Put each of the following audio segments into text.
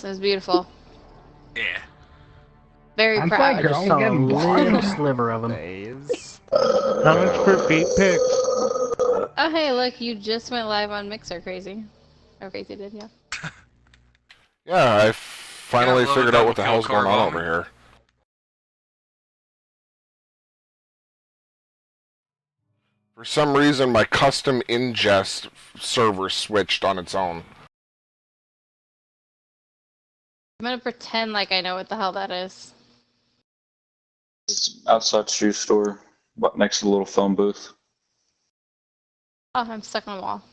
It was beautiful. Yeah. Very I'm proud. like, girl, I just saw a getting little blocked. sliver of him. How much for feet pics? Oh hey, look, you just went live on Mixer, Crazy. Or Crazy did, yeah. Yeah, I finally love a figured out what double the kill hell's going on car bomb. over here. For some reason, my custom ingest server switched on its own. I'm gonna pretend like I know what the hell that is. It's outside shoe store, next to the little phone booth. Oh, I'm stuck on the wall.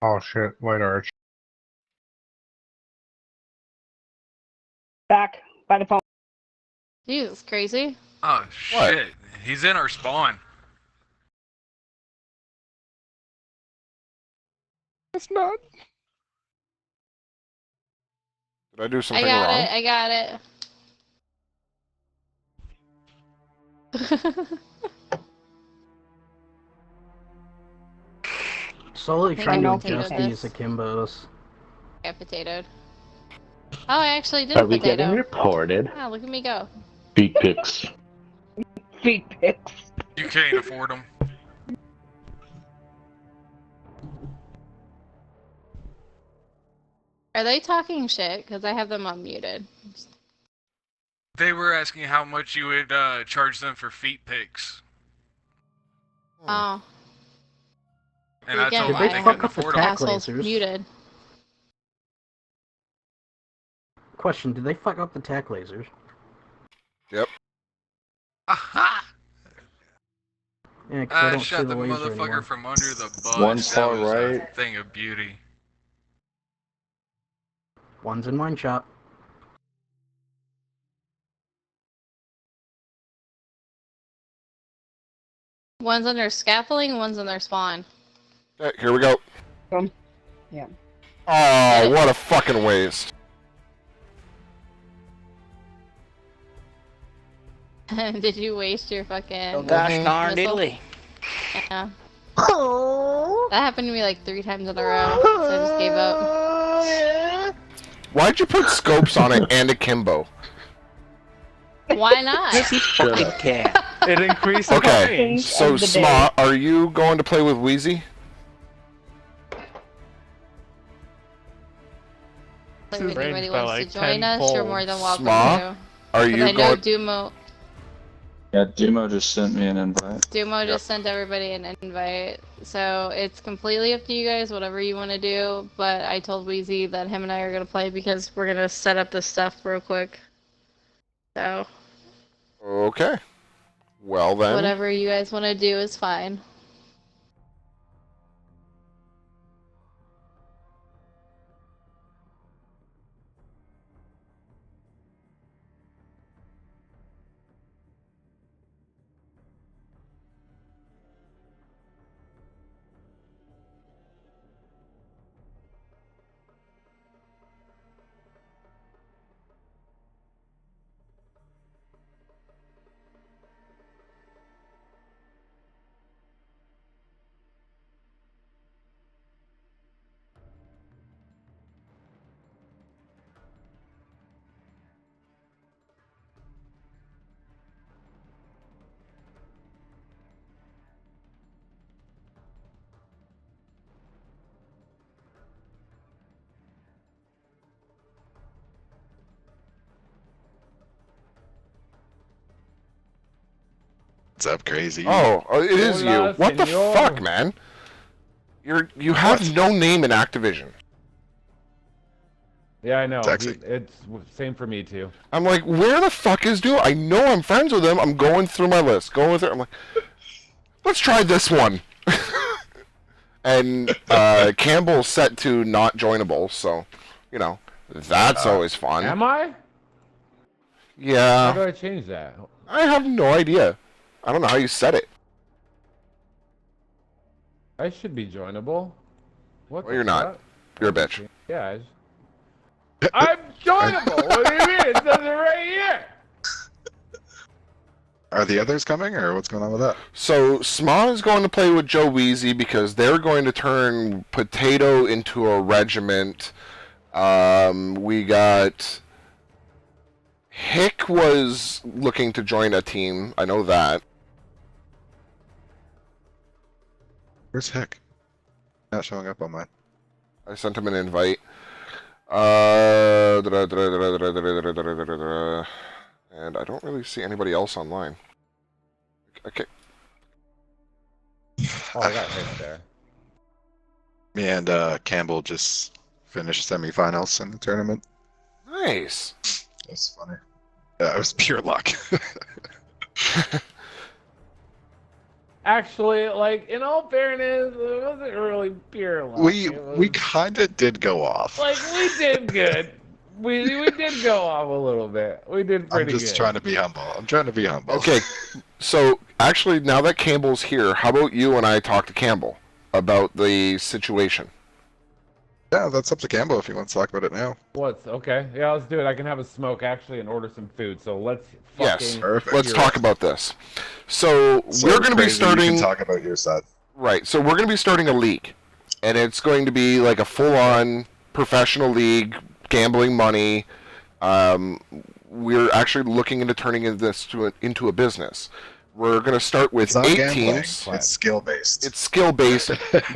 Oh shit, wait, Arch. Back by the phone. Jesus, Crazy. Oh shit! He's in our spawn. It's not. Did I do I something got wrong? it, I got it. Slowly think trying I to potatoed adjust this. these akimbos. I potatoed. Oh, I actually did Are a we potato. getting reported? Oh, look at me go. Feet pics. Feet pics. You can't afford them. Are they talking shit? Because I have them unmuted. They were asking how much you would charge them for feet pics, Oh. and I told Again, them Did they they why couldn't fuck up the afford tac them. assholes lasers? muted. Question, did they fuck up the tac lasers? Yep. Aha! Yeah, because I I don't see shot the the laser motherfucker anymore. from under the bush. One's That far was a right. thing of beauty. One's in wine shop. One's on their scaffolding, one's on their spawn. Okay, here we go. Yeah. Oh, what a fucking waste. Did you waste your fucking... Oh gosh darn missile? diddly. Yeah. That happened to me like 3 times in a row, so I just gave up. Why'd you put scopes on it and akimbo? Why not? Fucking cat. It increased the Okay, range. so of the Sma, are you going to play with Wheezy? If Range anybody by wants like to join 10 us, you're more than welcome Sma? to. Are But you I know going? Dumo Yeah, Dumo just sent me an invite. just sent everybody an invite, so it's completely up to you guys, whatever you want to do. But I told Wheezy that him and I are gonna play because we're gonna set up this stuff real quick. So Okay. Well then. whatever you guys want to do is fine. What's up, Crazy? Oh, it is you. Hola, What the senor. fuck, man? You have What? no name in Activision. Yeah, I know. Sexy. It's same for me too. I'm like, where the fuck is Duo? I know I'm friends with him. I'm going through my list. Going through. I'm like, let's try this one. And Campbell's set to not joinable, so you know that's always fun. Am I? How Yeah, do I change that? I have no idea. I don't know how you set it. I should be joinable. What? Well, the you're not. fuck? You're a bitch. Yeah. I'm joinable. What do you mean? It says it right here. Are the others coming, or what's going on with that? So Sma is going to play with Joe Weezy because they're going to turn Potato into a regiment. We got Hick was looking to join a team. I know that. Where's Hick? Not showing up on mine. I sent him an invite. And I don't really see anybody else online. Okay. Oh, I got hit there. Me and Campbell just finished semifinals in the tournament. Nice. That's funny. Yeah, it was pure luck. Actually, like, in all fairness, it wasn't really pure luck. we It was, we kind of did go off. like, we did good. We did go off a little bit. We did I'm pretty just good. trying to be humble. I'm trying to be humble. Okay, so actually, now that Campbell's here, how about you and I talk to Campbell about the situation? Yeah, that's up to Campbell if he wants to talk about it now. What's okay? Yeah, let's do it. I can have a smoke actually and order some food. So let's Yes, fucking Perfect. let's hear talk it. about this. So, So we're going to be Crazy, You starting. can talk about your side. Right, so we're going to be starting a league, and it's going to be like a full-on professional league, gambling money. We're actually looking into turning this into a business. We're going to start with It's not 8 gambling. teams. It's skill based. It's skill-based,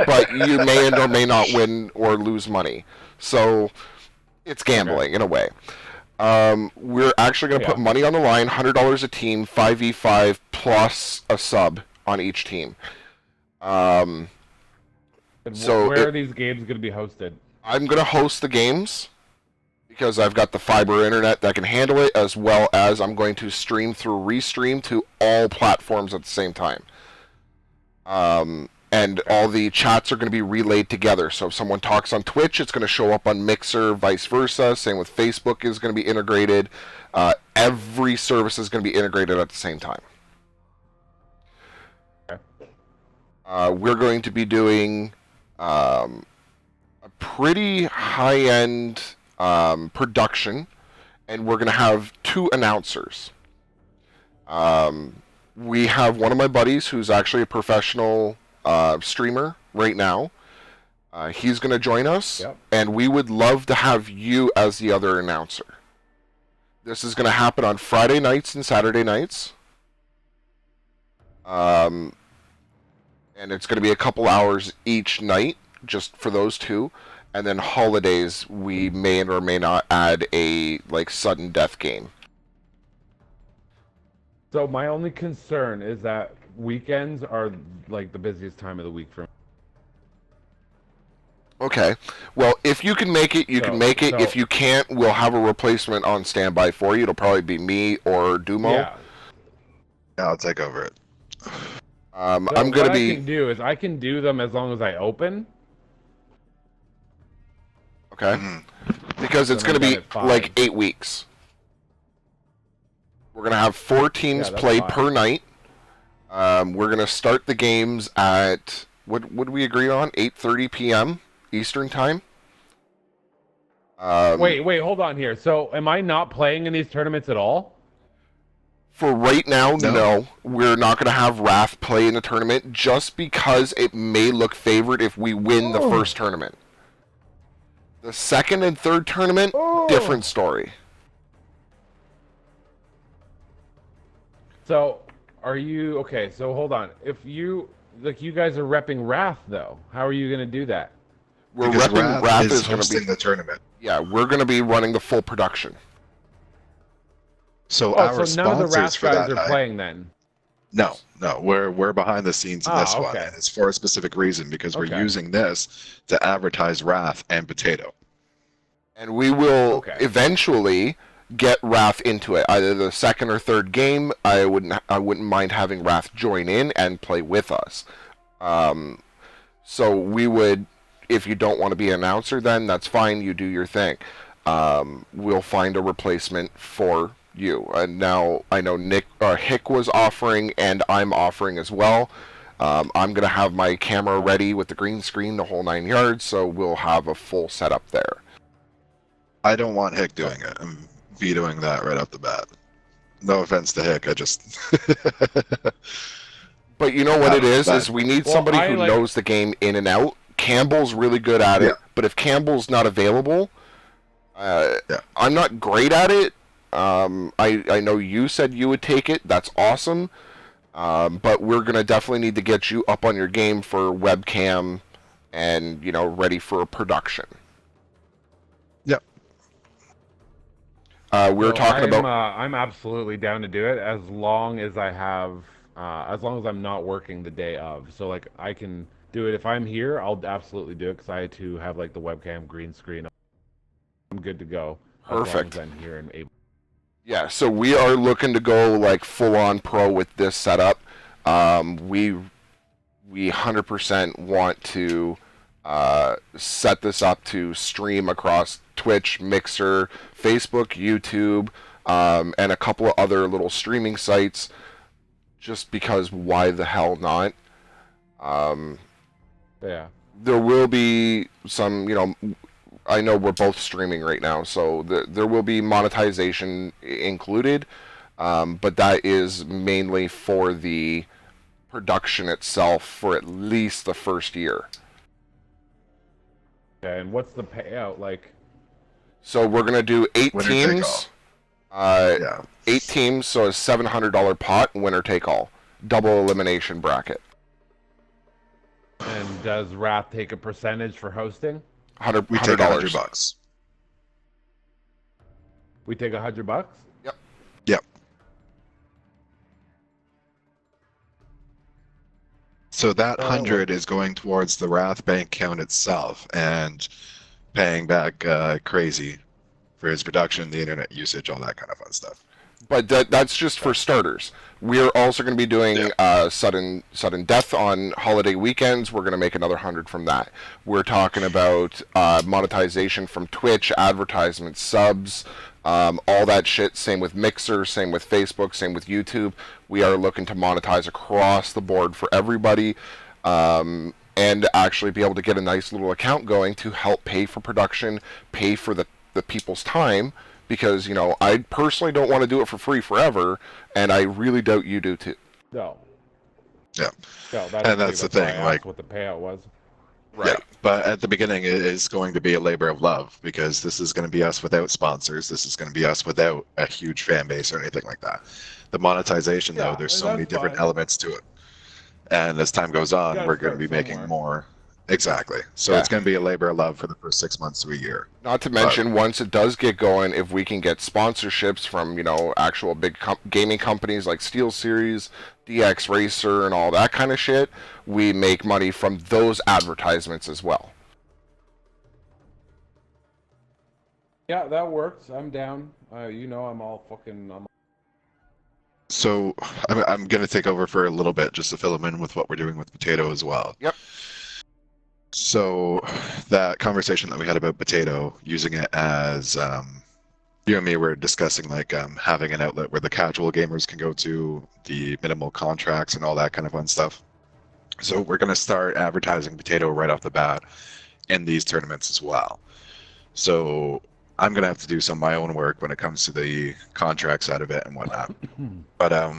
but you may or may not win or lose money. So it's gambling in a way. We're actually going to put money on the line, $100 a team, 5v5 plus a sub on each team. And So where are these games going to be hosted? I'm going to host the games because I've got the fiber internet that can handle it, as well as I'm going to stream through Restream to all platforms at the same time. And all the chats are going to be relayed together. So if someone talks on Twitch, it's going to show up on Mixer, vice versa. Same with Facebook is going to be integrated. Every service is going to be integrated at the same time. We're going to be doing a pretty high-end production, and we're going to have 2 announcers. We have one of my buddies who's actually a professional streamer right now. He's going to join us, and we would love to have you as the other announcer. This is going to happen on Friday nights and Saturday nights. And it's going to be a couple hours each night, just for those 2. And then holidays, we may or may not add a sudden death game. So my only concern is that weekends are like the busiest time of the week for me. Okay. Well, if you can make it, you can make it. If you can't, we'll have a replacement on standby for you. It'll probably be me or Dumo. Yeah. I'll take over it. I'm What gonna I be. can do is I can do them as long as I open. Okay. Because it's Then gonna I'm be done at 5. like 8 weeks. We're gonna have 4 teams that's played fine. per night. We're gonna start the games at what would we agree on? 8:30 p.m. Eastern time. Wait, hold on here. So am I not playing in these tournaments at all? For right now, No. no. We're not going to have Wrath play in the tournament just because it may look favored if we win the first tournament. The second and third tournament, different story. So are you okay? So hold on. If you you guys are repping Wrath though, how are you going to do that? We're Because repping Wrath Wrath is is going to hosting be. the tournament. Yeah, we're going to be running the full production. So Oh, our so none of the sponsors Wrath for guys that are night. playing then. No, we're behind the scenes in this one, okay. and it's for a specific reason because we're Okay. using this to advertise Wrath and Potato. And we will Okay. eventually get Wrath into it. Either the second or third game, I wouldn't mind having Wrath join in and play with us. So we would, if you don't want to be an announcer, then that's fine. You do your thing. We'll find a replacement for you. And now I know Hick was offering, and I'm offering as well. I'm gonna have my camera ready with the green screen, the whole 9 yards. So we'll have a full setup there. I don't want Hick doing it. I'm vetoing that right off the bat. No offense to Hick, I just. But you know what it is that- we need Well, somebody I who like- knows the game in and out. Campbell's really good at it, Yeah. but if Campbell's not available, Yeah. I'm not great at it. I know you said you would take it. That's awesome. But we're gonna definitely need to get you up on your game for webcam, and ready for a production. Yep. We were talking about. I'm absolutely down to do it as long as I have, as long as I'm not working the day of. So like I can do it if I'm here. I'll absolutely do it because I had to have like the webcam, green screen. I'm good to go. Perfect. As long as I'm here and able. Yeah, so we are looking to go like full on pro with this setup. We 100% want to set this up to stream across Twitch, Mixer, Facebook, YouTube, and a couple of other little streaming sites. Just because, why the hell not? Yeah. There will be some, I know we're both streaming right now, so there will be monetization included, but that is mainly for the production itself for at least the first year. Okay, and what's the payout like? So we're gonna do 8 Winner take teams. Yeah. 8 teams, so a $700 pot, winner take all, double elimination bracket. And does Wrath take a percentage for hosting? We take $100. $100. We take $100. Yep. So that 100 is going towards the Wrath bank account itself and paying back Crazy for his production, the internet usage, all that kind of fun stuff. But that's just for starters. We're also going to be doing sudden death on holiday weekends. We're going to make another 100 from that. We're talking about monetization from Twitch, advertisements, subs, all that shit. Same with Mixer, same with Facebook, same with YouTube. We are looking to monetize across the board for everybody, and actually be able to get a nice little account going to help pay for production, pay for the people's time. Because, I personally don't want to do it for free forever, and I really doubt you do too. No. Yeah. No, And that's the thing, why I like- asked what the payout was. Right. Yeah, but at the beginning, it is going to be a labor of love because this is going to be us without sponsors. This is going to be us without a huge fan base or anything like that. The monetization, though, Yeah, there's and so many that's different fine. elements to it. And as time goes on, gotta we're going to start be making somewhere. more. Exactly. So Yeah. it's going to be a labor of love for the first 6 months to a year. Not to mention, once it does get going, if we can get sponsorships from, actual big gaming companies like SteelSeries, DX Racer, and all that kind of shit, we make money from those advertisements as well. Yeah, that works. I'm down. I'm all fucking. So I'm going to take over for a little bit just to fill them in with what we're doing with Potato as well. Yep. So that conversation that we had about Potato, using it as you and me were discussing like having an outlet where the casual gamers can go to, the minimal contracts and all that kind of fun stuff. So we're going to start advertising Potato right off the bat in these tournaments as well. So I'm going to have to do some of my own work when it comes to the contract side of it and whatnot. But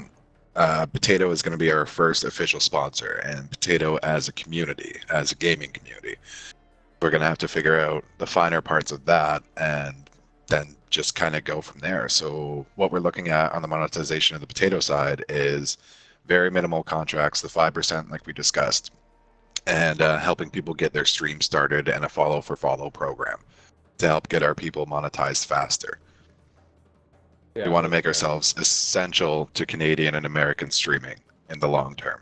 Potato is going to be our first official sponsor, and Potato as a community, as a gaming community. We're going to have to figure out the finer parts of that and then just kind of go from there. So what we're looking at on the monetization of the Potato side is very minimal contracts, the 5% like we discussed, and helping people get their stream started and a follow-for-follow program to help get our people monetized faster. We want to make ourselves essential to Canadian and American streaming in the long term.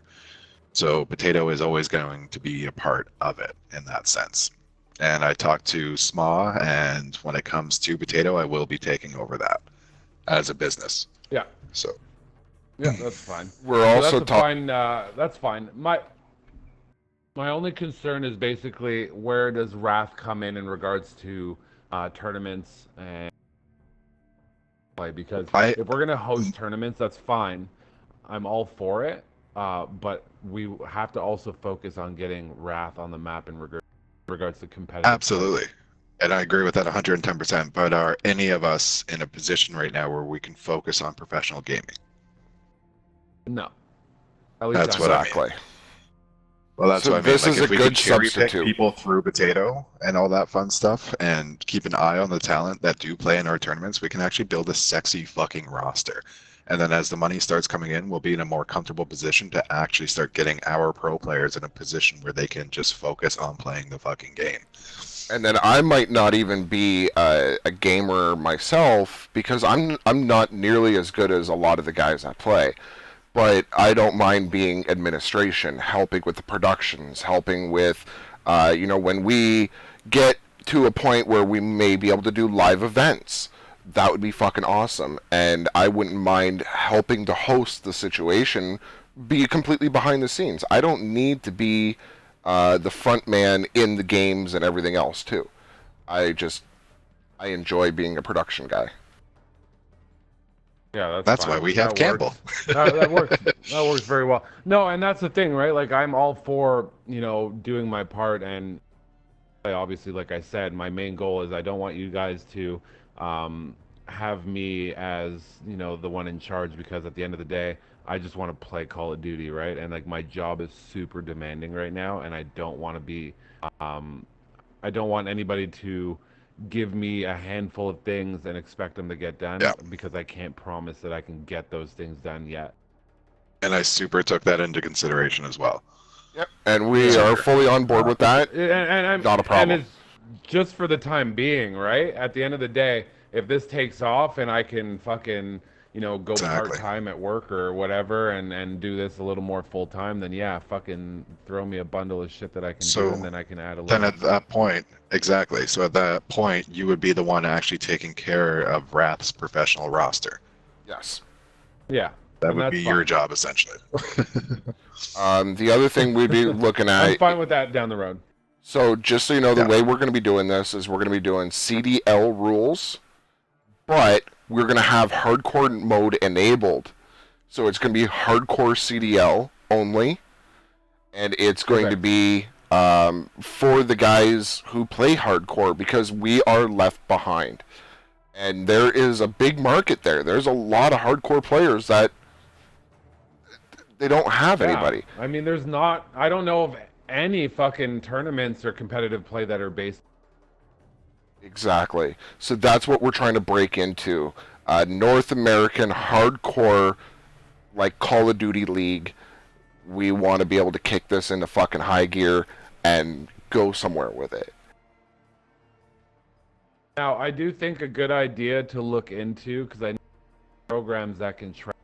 So Potato is always going to be a part of it in that sense. And I talked to SMA, and when it comes to Potato, I will be taking over that as a business. Yeah. So Yeah, that's fine. We're also that's fine. That's fine. My only concern is basically where does Wrath come in regards to tournaments and play? Because if we're gonna host tournaments, that's fine. I'm all for it. But we have to also focus on getting Wrath on the map in regards to competitive. absolutely. And I agree with that 110%. But are any of us in a position right now where we can focus on professional gaming? No. At least That's I'm what I not. mean. Exactly. Well, that's So what I mean. this Like, is if a we could good cherry pick substitute. people through Potato and all that fun stuff and keep an eye on the talent that do play in our tournaments, we can actually build a sexy fucking roster. And then as the money starts coming in, we'll be in a more comfortable position to actually start getting our pro players in a position where they can just focus on playing the fucking game. And then I might not even be a gamer myself because I'm not nearly as good as a lot of the guys that play. But I don't mind being administration, helping with the productions, helping with, when we get to a point where we may be able to do live events. That would be fucking awesome. And I wouldn't mind helping to host the situation, be completely behind the scenes. I don't need to be the front man in the games and everything else, too. I enjoy being a production guy. Yeah, That's fine. why we have That Campbell. works. That works. That works very well. No, and that's the thing, right? Like, I'm all for, doing my part, and obviously, like I said, my main goal is I don't want you guys to have me as, the one in charge, because at the end of the day, I just want to play Call of Duty, right? And like, my job is super demanding right now, and I don't want to be, I don't want anybody to give me a handful of things and expect them to get done, Yeah. because I can't promise that I can get those things done yet. And I super took that into consideration as well. Yep. And we are fully on board with that. And Not a problem. And it's just for the time being, right? At the end of the day, if this takes off and I can fucking, go Exactly. part-time at work or whatever, and do this a little more full-time, then yeah, fucking throw me a bundle of shit that I can do, So, and then I can add a Then little. at that point, exactly. So at that point, you would be the one actually taking care of Wrath's professional roster. Yes. Yeah. That and would that's be fine. your job, essentially. The other thing we'd be looking at... I'm fine with that down the road. So just so you know, the Yeah. way we're going to be doing this is we're going to be doing CDL rules, but we're going to have hardcore mode enabled. So it's going to be hardcore CDL only, and it's going to be for the guys who play hardcore, because we are left behind. And there is a big market there. There's a lot of hardcore players that they don't have anybody. I mean, there's not... I don't know of any fucking tournaments or competitive play that are based... Exactly. So that's what we're trying to break into. North American hardcore, like Call of Duty League. We want to be able to kick this into fucking high gear and go somewhere with it. Now, I do think a good idea to look into, because I know programs that can track...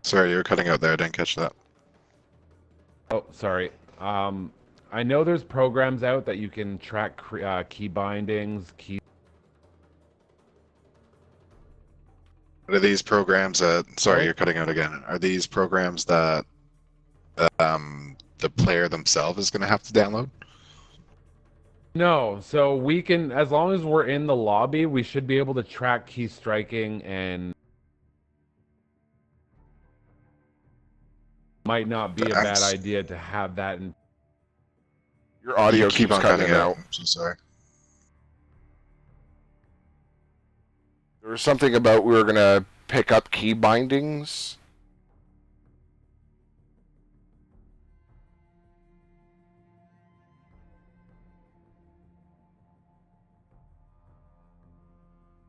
Sorry, you were cutting out there. I didn't catch that. Oh, sorry. I know there's programs out that you can track key bindings, key... Are these programs sorry, you're cutting out again. Are these programs that the player themselves is going to have to download? No, so we can, as long as we're in the lobby, we should be able to track key striking, and might not be a bad idea to have that in... Your audio You keep keeps on cutting out. I'm so sorry. There was something about we were going to pick up key bindings.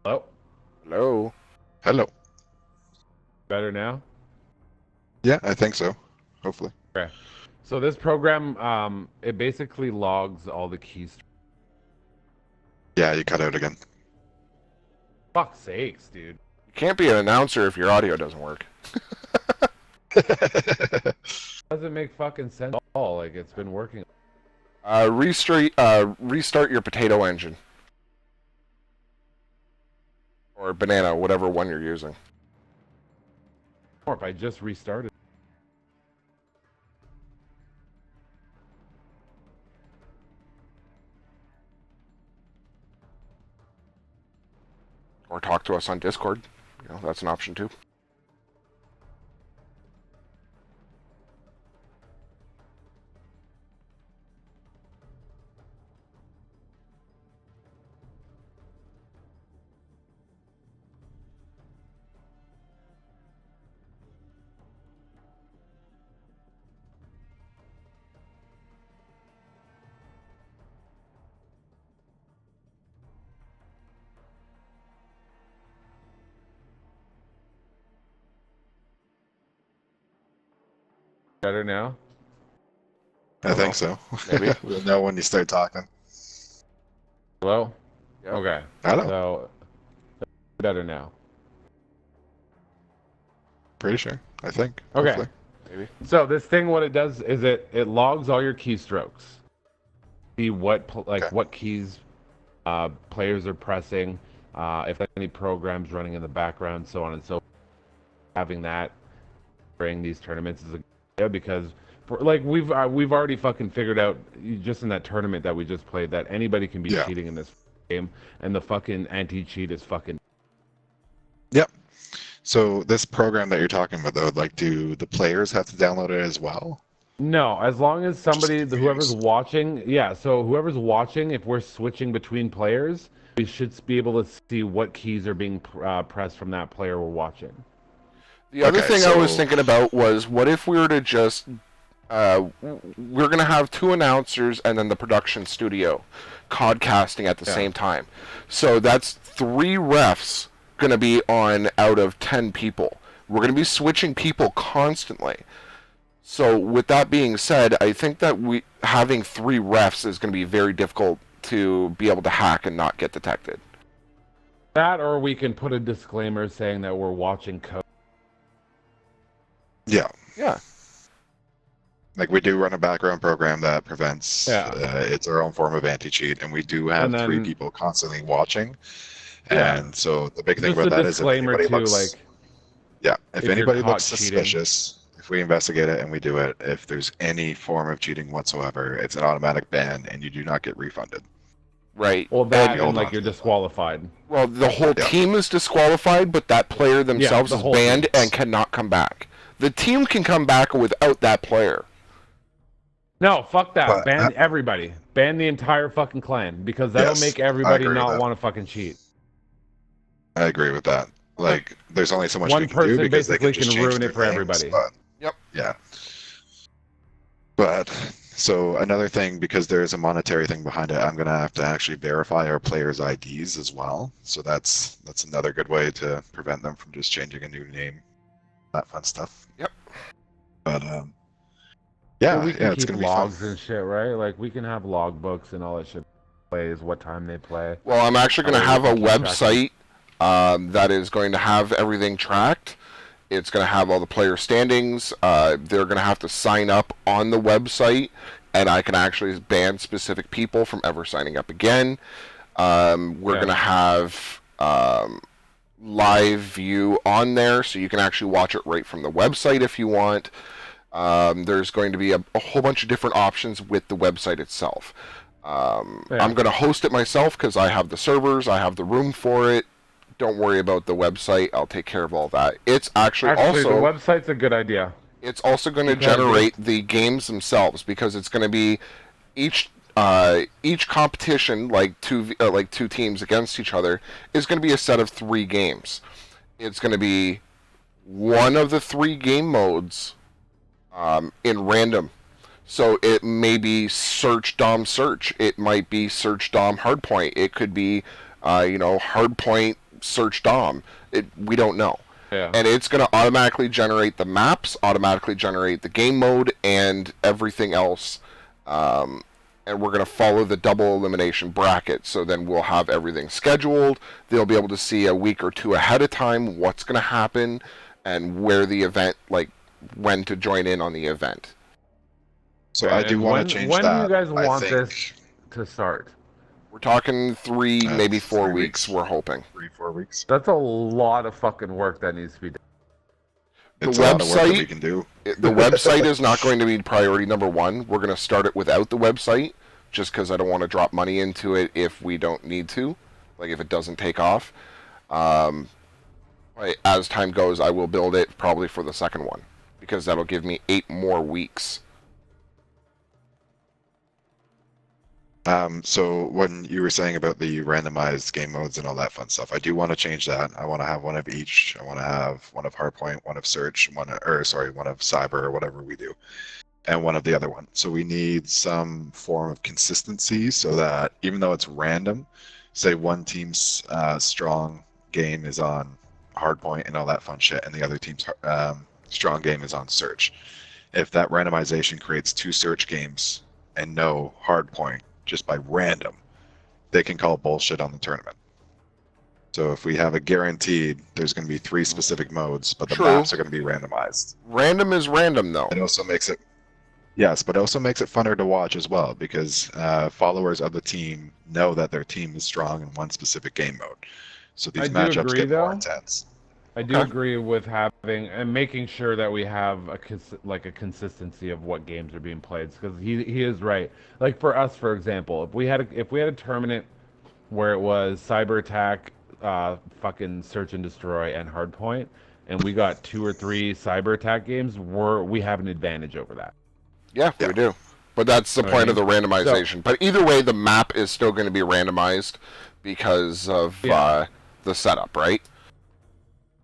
Hello? Hello? Hello. Better now? Yeah, I think so. Hopefully. Okay. So this program, it basically logs all the keys. Yeah, you cut out again. Fuck's sakes, dude. You can't be an announcer if your audio doesn't work. Doesn't make fucking sense at all. Like, it's been working. Restart your potato engine. Or banana, whatever one you're using. Or if I just restarted. Or talk to us on Discord. That's an option too. Better now? I think so. Maybe. We'll know when you start talking. Hello? Yep. Okay. Hello. So, better now. Pretty sure. I think. Okay. Hopefully. Maybe. So this thing, what it does is it logs all your keystrokes. See what what keys players are pressing, if any programs running in the background, so on and so forth. Having that during these tournaments is a good idea because we've already fucking figured out just in that tournament that we just played that anybody can be cheating in this game, and the fucking anti-cheat is fucking. Yep. So this program that you're talking about, though, like, do the players have to download it as well? No, as long as somebody, Just whoever's confused. watching, yeah. So whoever's watching, if we're switching between players, we should be able to see what keys are being pressed from that player we're watching. The other Okay, thing I was so- thinking about was, what if we were to just, we're going to have 2 announcers and then the production studio codcasting at the same time. So that's 3 refs going to be on out of 10 people. We're going to be switching people constantly. So with that being said, I think that having 3 refs is going to be very difficult to be able to hack and not get detected. That, or we can put a disclaimer saying that we're watching code. Yeah. Yeah. Like, we do run a background program that prevents. It's our own form of anti-cheat, and we do have 3 people constantly watching. And so the big thing Just about a that is if disclaimer anybody too, looks, if you're anybody caught looks cheating. suspicious, if we investigate it and we do it, if there's any form of cheating whatsoever, it's an automatic ban, and you do not get refunded. Right. Well, that hold and on you're to disqualified. Well, the whole team is disqualified, but that player themselves the is whole banned team. and cannot come back. The team can come back without that player. No, fuck that. But, Ban everybody. Ban the entire fucking clan because that'll Yes, make I everybody agree with not that. want to fucking cheat. I agree with that. Like, there's only so much One we can do person because they can basically just can change ruin their it for names, everybody. But, Yep. Yeah. But, so another thing, because there's a monetary thing behind it, I'm going to have to actually verify our players' IDs as well. So that's another good way to prevent them from just changing a new name. That fun stuff. Yep. But, Well, we can it's keep going to be fun. logs and shit, right? Like, we can have log books and all that shit. Plays, what time they play. Well, I'm actually going to have a keep track of website that is going to have everything tracked. It's going to have all the player standings. They're going to have to sign up on the website, and I can actually ban specific people from ever signing up again. We're going to have live view on there, so you can actually watch it right from the website if you want. There's going to be a whole bunch of different options with the website itself. I'm going to host it myself because I have the servers, I have the room for it. Don't worry about the website. I'll take care of all that. It's actually also... the website's a good idea. It's also going to generate the games themselves because it's going to be each competition, like two teams against each other, is going to be a set of 3 games. It's going to be one of the 3 game modes in random. So it may be search dom search. It might be search dom hardpoint. It could be hardpoint search dom. We don't know. Yeah. And it's going to automatically generate the maps, automatically generate the game mode, and everything else. And we're going to follow the double elimination bracket. So then we'll have everything scheduled. They'll be able to see a week or 2 ahead of time what's going to happen and where the event, when to join in on the event. So I do want to change when that. When do you guys I want think this to start? We're talking 3, maybe 4 3 weeks, we're hoping. 3-4 weeks. That's a lot of fucking work that needs to be done. It's a lot of work that we can do. The website is not going to be priority number 1. We're going to start it without the website, just because I don't want to drop money into it if we don't need to, if it doesn't take off. As time goes, I will build it probably for the second one, because that'll give me 8 more weeks. So when you were saying about the randomized game modes and all that fun stuff, I do want to change that. I want to have one of each. I want to have one of hardpoint, one of search, one of cyber or whatever we do, and one of the other one. So we need some form of consistency so that even though it's random, say one team's strong game is on hardpoint and all that fun shit, and the other team's strong game is on search. if that randomization creates 2 search games and no hard point just by random, they can call bullshit on the tournament. So if we have a guaranteed, there's going to be 3 specific modes, but the True. maps are going to be randomized. Random is random, though. It also makes it, yes, but it also makes it funner to watch as well because followers of the team know that their team is strong in one specific game mode. So these matchups get more intense. I do agree with having and making sure that we have a consistency of what games are being played because he is right. Like for us, for example, if we had a tournament where it was cyber attack, fucking search and destroy, and hardpoint, and we got 2 or 3 cyber attack games, we have an advantage over that. Yeah, we do. But that's the point of the randomization. But either way, the map is still going to be randomized because of the setup, right?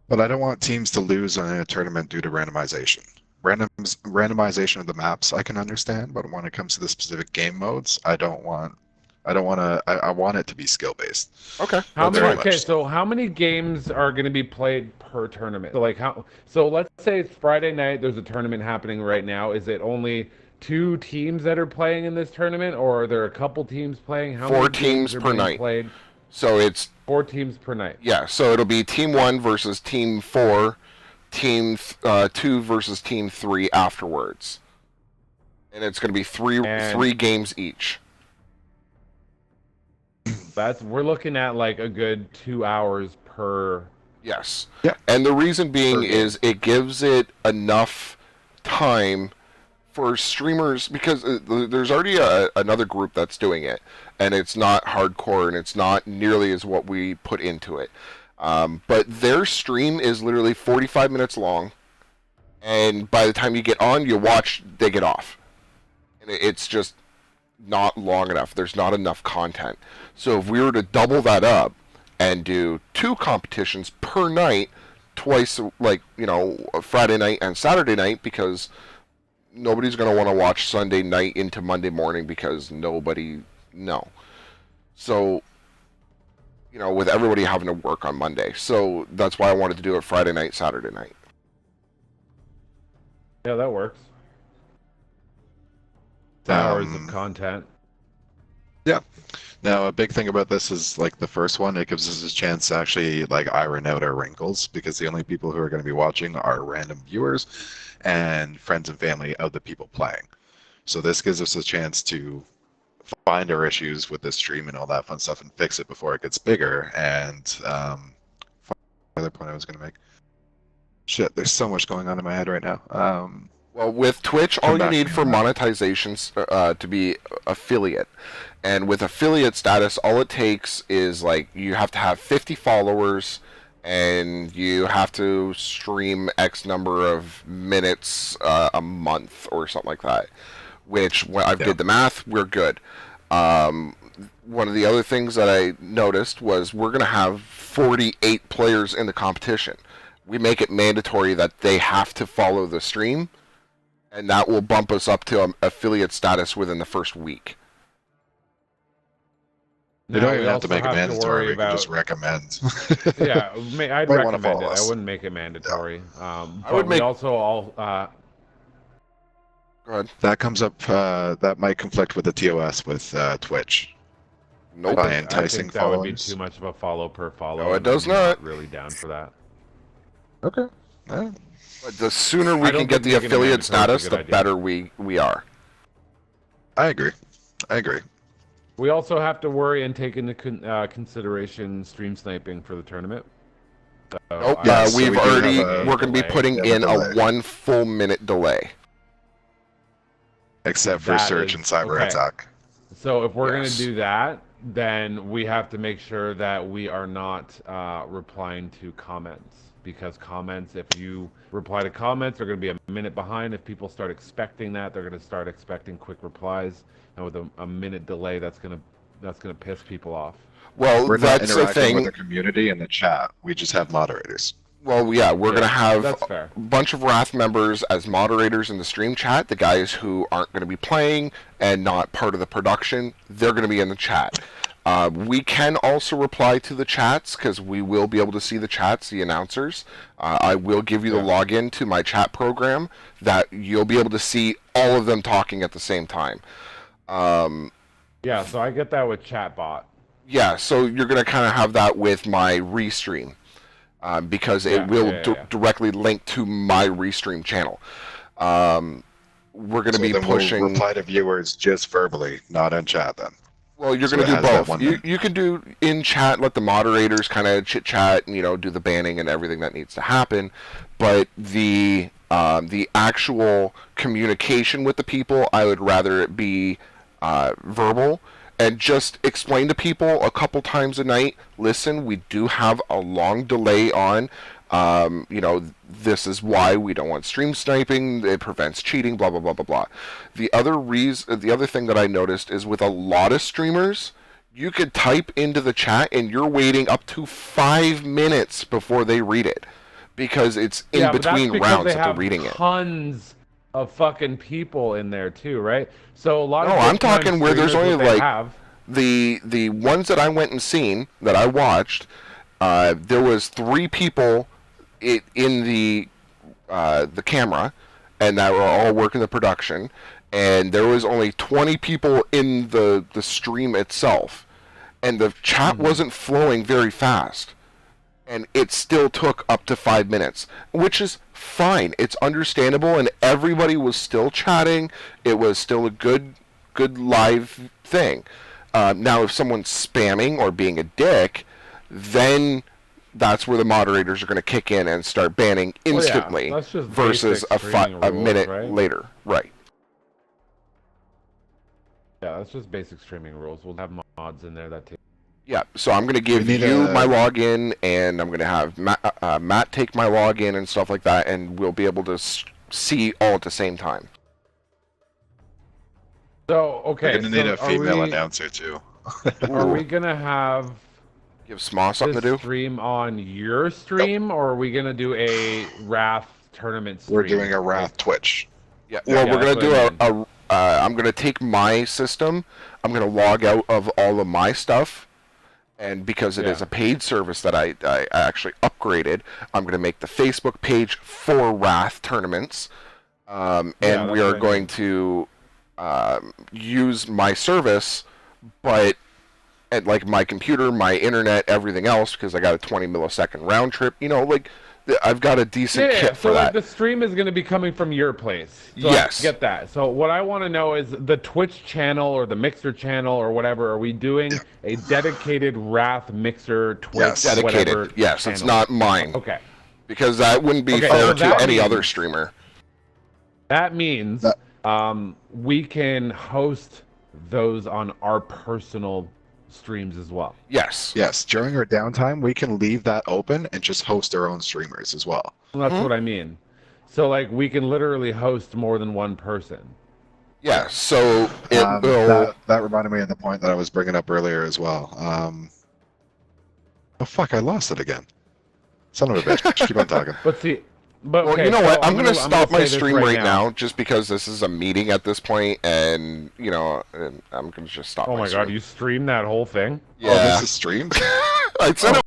But I don't want teams to lose in a tournament due to randomization. Randomization of the maps I can understand, but when it comes to the specific game modes, I want it to be skill based. Okay. So how many games are going to be played per tournament? So let's say it's Friday night, there's a tournament happening right now. Is it only 2 teams that are playing in this tournament, or are there a couple teams playing? How 4 many teams per night. Played? So it's 4 teams per night. Yeah, so it'll be Team 1 versus Team 4, Team 2 versus Team 3 afterwards. And it's going to be three games each. We're looking at like a good 2 hours per. Yes. Yeah. And the reason being is it gives it enough time for streamers, because there's already another group that's doing it, and it's not hardcore, and it's not nearly as what we put into it. But their stream is literally 45 minutes long, and by the time you get on, you watch, they get off. And it's just not long enough. There's not enough content. So if we were to double that up and do 2 competitions per night, twice, Friday night and Saturday night, because nobody's going to want to watch Sunday night into Monday morning because no. So, with everybody having to work on Monday. So that's why I wanted to do it Friday night, Saturday night. Yeah, that works. Hours of content. Yeah. Now, a big thing about this is, like, the first one, it gives us a chance to actually, iron out our wrinkles, because the only people who are going to be watching are random viewers and friends and family of the people playing. So this gives us a chance to find our issues with this stream and all that fun stuff and fix it before it gets bigger. And the other point I was going to make. Shit, there's so much going on in my head right now. Well, with Twitch, all you need for monetizations to be affiliate. And with affiliate status, all it takes is, you have to have 50 followers, and you have to stream X number of minutes a month or something like that. Which, when I did the math, we're good. One of the other things that I noticed was we're going to have 48 players in the competition. We make it mandatory that they have to follow the stream, and that will bump us up to affiliate status within the first week. You don't even have to make it mandatory. We can just recommend. Yeah, I'd recommend it. I wouldn't make it mandatory. I would make. Go ahead. That comes up. That might conflict with the TOS with Twitch. Nope. By enticing that would be too much of a follow per follow. No, it does not. Really down for that. Okay. But the sooner we can get the affiliate status, the better we are. I agree. We also have to worry and take into consideration stream sniping for the tournament. So, nope. We're going to be putting in a 1 full minute delay. Except for search and cyber attack. So if we're going to do that, then we have to make sure that we are not replying to comments. Because comments, if you reply to comments, they're going to be a minute behind. If people start expecting that, they're going to start expecting quick replies. And with a minute delay, that's going to piss people off. Well, we're not that's interacting the with the community in the chat. We just have moderators. Well, yeah, we're going to have a bunch of Wrath members as moderators in the stream chat. The guys who aren't going to be playing and not part of the production, they're going to be in the chat. We can also reply to the chats because we will be able to see the chats, the announcers. I will give you the login to my chat program that you'll be able to see all of them talking at the same time. Yeah, so I get that with chatbot. Yeah, so you're going to kind of have that with my restream because it will directly link to my restream channel. We're going to be pushing. We'll reply to viewers just verbally, not in chat then. Well, you're going to do both. You can do in chat, let the moderators kind of chit chat and do the banning and everything that needs to happen, but the actual communication with the people, I would rather it be verbal. And just explain to people a couple times a night, listen, we do have a long delay on, this is why we don't want stream sniping, it prevents cheating, blah, blah, blah, blah, blah. The other thing that I noticed is with a lot of streamers, you could type into the chat and you're waiting up to 5 minutes before they read it. Because it's in between rounds that they're reading it. Tons of fucking people in there too, right? So a lot of I'm talking where there's only like the ones that I went and seen that I watched. There was 3 people in the camera, and that were all working the production, and there was only 20 people in the stream itself, and the chat wasn't flowing very fast. And it still took up to 5 minutes, which is fine. It's understandable, and everybody was still chatting. It was still a good live thing. Now, if someone's spamming or being a dick, then that's where the moderators are going to kick in and start banning instantly versus a minute later. Right. Yeah, that's just basic streaming rules. We'll have mods in there that take. Yeah, so I'm going to give you my login, and I'm going to have Matt take my login and stuff like that, and we'll be able to see all at the same time. So, okay. We're going to need a female announcer, too. Are we going to have... Give Smoss something to do? Stream on your stream, or are we going to do a Wrath tournament stream? We're doing a Wrath Twitch. Yeah, well, we're going to do I'm going to take my system, I'm going to log out of all of my stuff, and because it is a paid service that I actually upgraded, I'm going to make the Facebook page for Wrath tournaments, and we are going to use my service, but at like my computer, my internet, everything else, because I got a 20 millisecond round trip, I've got a decent kit for that. So the stream is going to be coming from your place. So yes. I get that. So what I want to know is the Twitch channel or the Mixer channel or whatever, are we doing a dedicated Wrath Mixer Twitch dedicated. Yes, channel? It's not mine. Okay. Because that wouldn't be fair to any other streamer. That means we can host those on our personal streams as well. Yes. Yes. During our downtime, we can leave that open and just host our own streamers as well. Well, that's what I mean. So, like, we can literally host more than one person. Yeah, so it will... That reminded me of the point that I was bringing up earlier as well. Oh, fuck, I lost it again. Son of a bitch. Keep on talking. But see... But, well, you know what? I'm going to stop my stream right now just because this is a meeting at this point, and, I'm going to just stop my stream. Oh my god, you streamed that whole thing? Yeah. Oh, this is streamed? I said